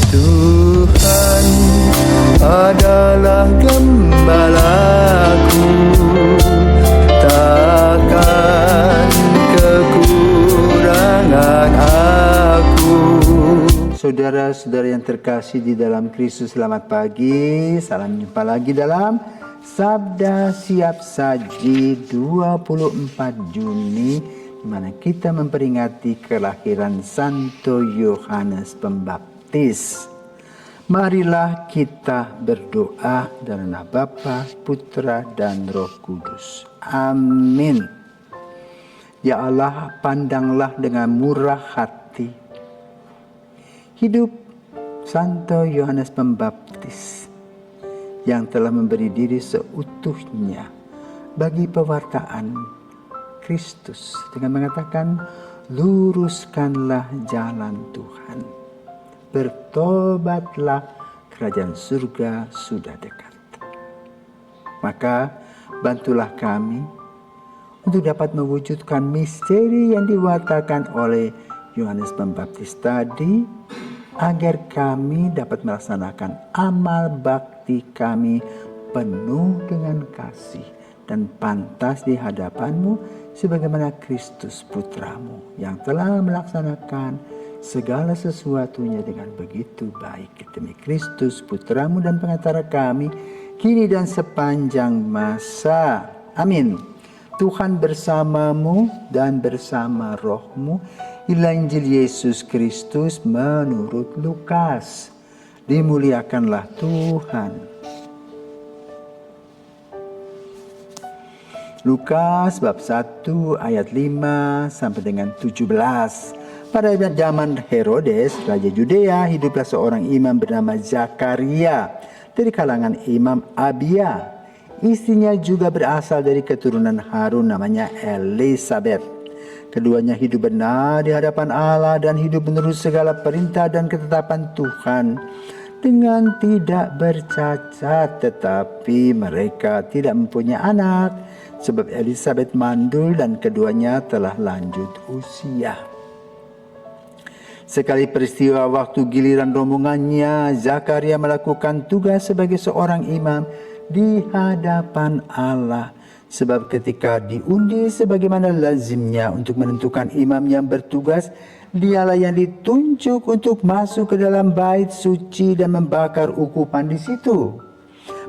Tuhan adalah gembalaku, takkan kekurangan aku. Saudara-saudara yang terkasih di dalam Kristus, selamat pagi. Salam jumpa lagi dalam Sabda Siap Saji 24 Juni, di mana kita memperingati kelahiran Santo Yohanes Pembaptis. Marilah kita berdoa dalam nama Bapa, Putra, dan Roh Kudus. Amin. Ya Allah, pandanglah dengan murah hati hidup Santo Yohanes Pembaptis yang telah memberi diri seutuhnya bagi pewartaan Kristus dengan mengatakan, luruskanlah jalan Tuhan, bertobatlah, kerajaan surga sudah dekat. Maka bantulah kami untuk dapat mewujudkan misteri yang diwatakan oleh Yohanes Pembaptis tadi, agar kami dapat melaksanakan amal bakti kami penuh dengan kasih dan pantas di hadapan-Mu, sebagaimana Kristus Putramu yang telah melaksanakan segala sesuatunya dengan begitu baik. Demi Kristus Putramu dan Pengatara kami, kini dan sepanjang masa. Amin. Tuhan bersamamu dan bersama rohmu. Inilah Injil Yesus Kristus menurut Lukas. Dimuliakanlah Tuhan. Lukas bab 1 ayat 5 sampai dengan 17. Pada zaman Herodes, Raja Yudea, hiduplah seorang imam bernama Zakaria dari kalangan Imam Abia. Istrinya juga berasal dari keturunan Harun, namanya Elisabeth. Keduanya hidup benar di hadapan Allah dan hidup menurut segala perintah dan ketetapan Tuhan dengan tidak bercacat. Tetapi mereka tidak mempunyai anak, sebab Elisabeth mandul dan keduanya telah lanjut usia. Sekali peristiwa waktu giliran rombongannya, Zakaria melakukan tugas sebagai seorang imam di hadapan Allah. Sebab ketika diundi sebagaimana lazimnya untuk menentukan imam yang bertugas, dialah yang ditunjuk untuk masuk ke dalam bait suci dan membakar ukupan di situ.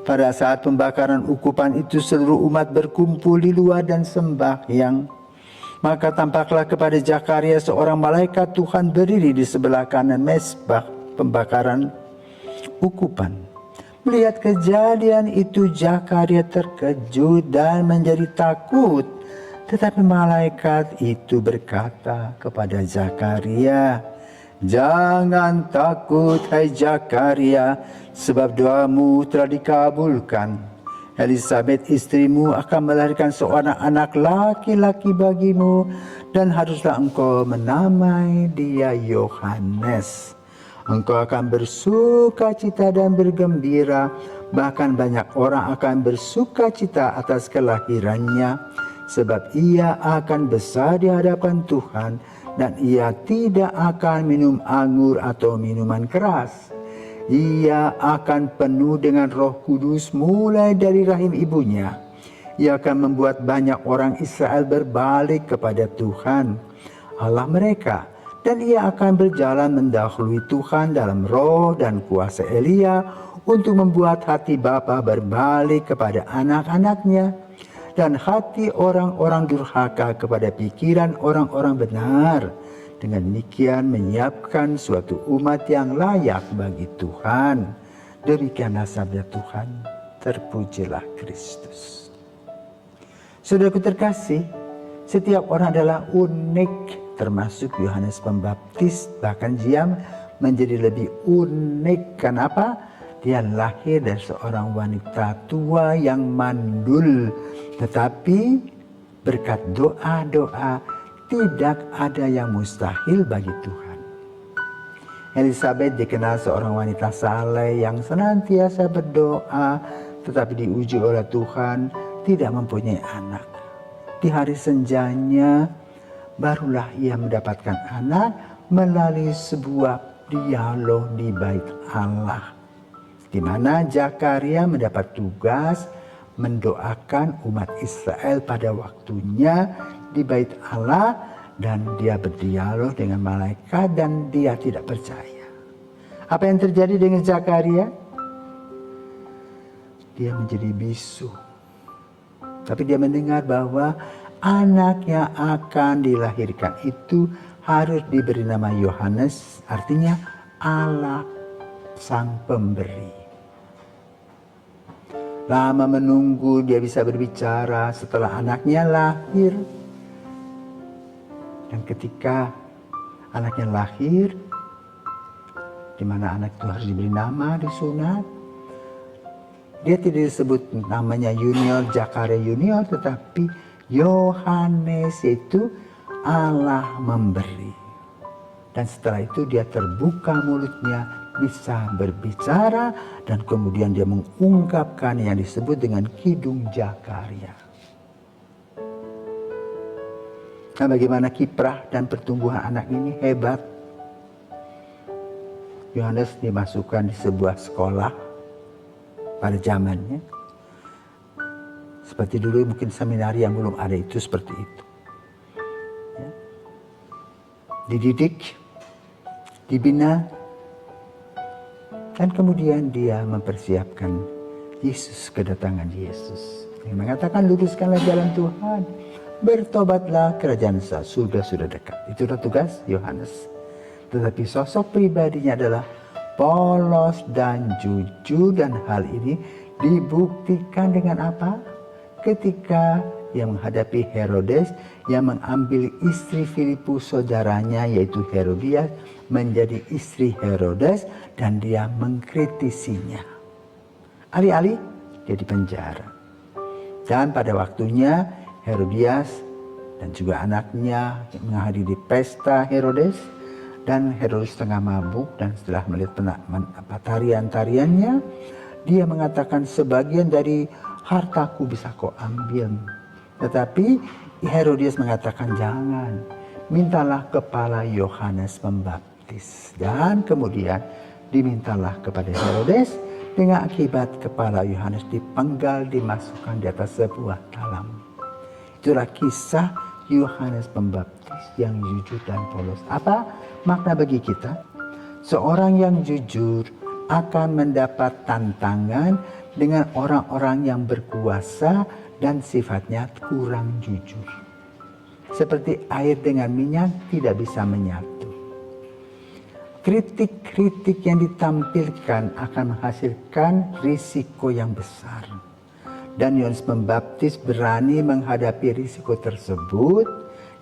Pada saat pembakaran ukupan itu, seluruh umat berkumpul di luar dan sembahyang. Maka tampaklah kepada Zakaria seorang malaikat Tuhan berdiri di sebelah kanan mezbah pembakaran ukupan. Melihat kejadian itu, Zakaria terkejut dan menjadi takut. Tetapi malaikat itu berkata kepada Zakaria, "Jangan takut, hai Zakaria, sebab doamu telah dikabulkan. Elisabeth istrimu akan melahirkan seorang anak laki-laki bagimu, dan haruslah engkau menamai dia Yohanes. Engkau akan bersuka cita dan bergembira, bahkan banyak orang akan bersuka cita atas kelahirannya, sebab ia akan besar di hadapan Tuhan, dan ia tidak akan minum anggur atau minuman keras. Ia akan penuh dengan Roh Kudus mulai dari rahim ibunya. Ia akan membuat banyak orang Israel berbalik kepada Tuhan, Allah mereka. Dan ia akan berjalan mendahului Tuhan dalam roh dan kuasa Elia untuk membuat hati bapa berbalik kepada anak-anaknya dan hati orang-orang durhaka kepada pikiran orang-orang benar. Dengan demikian menyiapkan suatu umat yang layak bagi Tuhan. Demikianlah sabda Tuhan. Terpujilah Kristus." Saudaraku terkasih, setiap orang adalah unik, termasuk Yohanes Pembaptis. Bahkan dia menjadi lebih unik. Kenapa? Dia lahir dari seorang wanita tua yang mandul. Tetapi berkat doa-doa, tidak ada yang mustahil bagi Tuhan. Elisabeth dikenal seorang wanita saleh yang senantiasa berdoa, tetapi diuji oleh Tuhan tidak mempunyai anak. Di hari senjanya, barulah ia mendapatkan anak melalui sebuah dialog di bait Allah, di mana Zakaria mendapat tugas mendoakan umat Israel pada waktunya di bait Allah, dan dia berdialog dengan malaikat dan dia tidak percaya. Apa yang terjadi dengan Zakaria? Dia menjadi bisu. Tapi dia mendengar bahwa anak yang akan dilahirkan itu harus diberi nama Yohanes, artinya Allah Sang Pemberi. Lama menunggu dia bisa berbicara setelah anaknya lahir. Dan ketika anaknya lahir, di mana anak itu harus diberi nama, disunat, dia tidak disebut namanya Junior, Zakaria Junior, tetapi Yohanes, yaitu Allah memberi. Dan setelah itu dia terbuka mulutnya, bisa berbicara, dan kemudian dia mengungkapkan yang disebut dengan Kidung Zakaria. Nah, bagaimana kiprah dan pertumbuhan anak ini hebat. Yohanes dimasukkan di sebuah sekolah pada zamannya. Seperti dulu mungkin seminari yang belum ada itu seperti itu. Ya. Dididik, dibina, dan kemudian dia mempersiapkan Yesus, kedatangan Yesus. Yang mengatakan, luruskanlah jalan Tuhan, bertobatlah, kerajaan surga sudah dekat. Itulah tugas Yohanes. Tetapi sosok pribadinya adalah polos dan jujur, dan hal ini dibuktikan dengan apa? Ketika ia menghadapi Herodes yang mengambil istri Filipus saudaranya, yaitu Herodias, menjadi istri Herodes, dan dia mengkritisinya. Alih-alih dia dipenjara. Dan pada waktunya Herodias dan juga anaknya menghadiri pesta Herodes, dan Herodes tengah mabuk, dan setelah melihat tarian-tariannya, dia mengatakan, sebagian dari hartaku bisa kau ambil. Tetapi Herodias mengatakan, jangan, mintalah kepala Yohanes Pembaptis. Dan kemudian dimintalah kepada Herodes, dengan akibat kepala Yohanes dipenggal, dimasukkan di atas sebuah talam. Itulah kisah Yohanes Pembaptis yang jujur dan polos. Apa makna bagi kita? Seorang yang jujur akan mendapat tantangan dengan orang-orang yang berkuasa dan sifatnya kurang jujur. Seperti air dengan minyak tidak bisa menyatu. Kritik-kritik yang ditampilkan akan menghasilkan risiko yang besar. Dan Yohanes Pembaptis berani menghadapi risiko tersebut.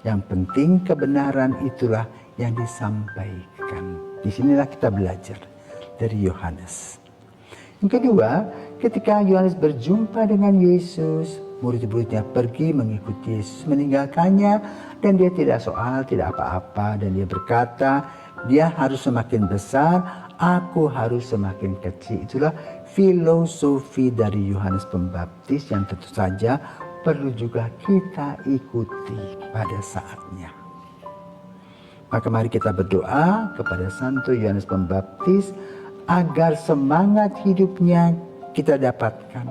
Yang penting kebenaran itulah yang disampaikan. Disinilah kita belajar dari Yohanes. Yang kedua, ketika Yohanes berjumpa dengan Yesus, murid-muridnya pergi mengikuti Yesus, meninggalkannya, dan dia tidak soal, tidak apa-apa, dan dia berkata, dia harus semakin besar, aku harus semakin kecil. Itulah filosofi dari Yohanes Pembaptis yang tentu saja perlu juga kita ikuti pada saatnya. Maka mari kita berdoa kepada Santo Yohanes Pembaptis agar semangat hidupnya kita dapatkan,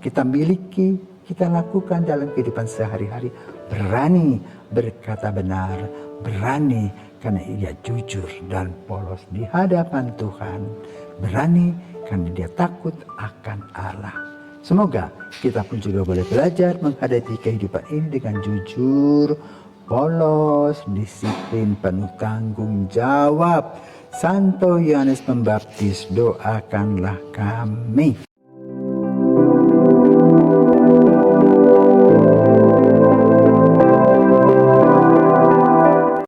kita miliki, kita lakukan dalam kehidupan sehari-hari. Berani berkata benar, berani karena ia jujur dan polos di hadapan Tuhan, berani karena dia takut akan Allah. Semoga kita pun juga boleh belajar menghadapi kehidupan ini dengan jujur, polos, disiplin, penuh tanggung jawab. Santo Yohanes Pembaptis, doakanlah kami.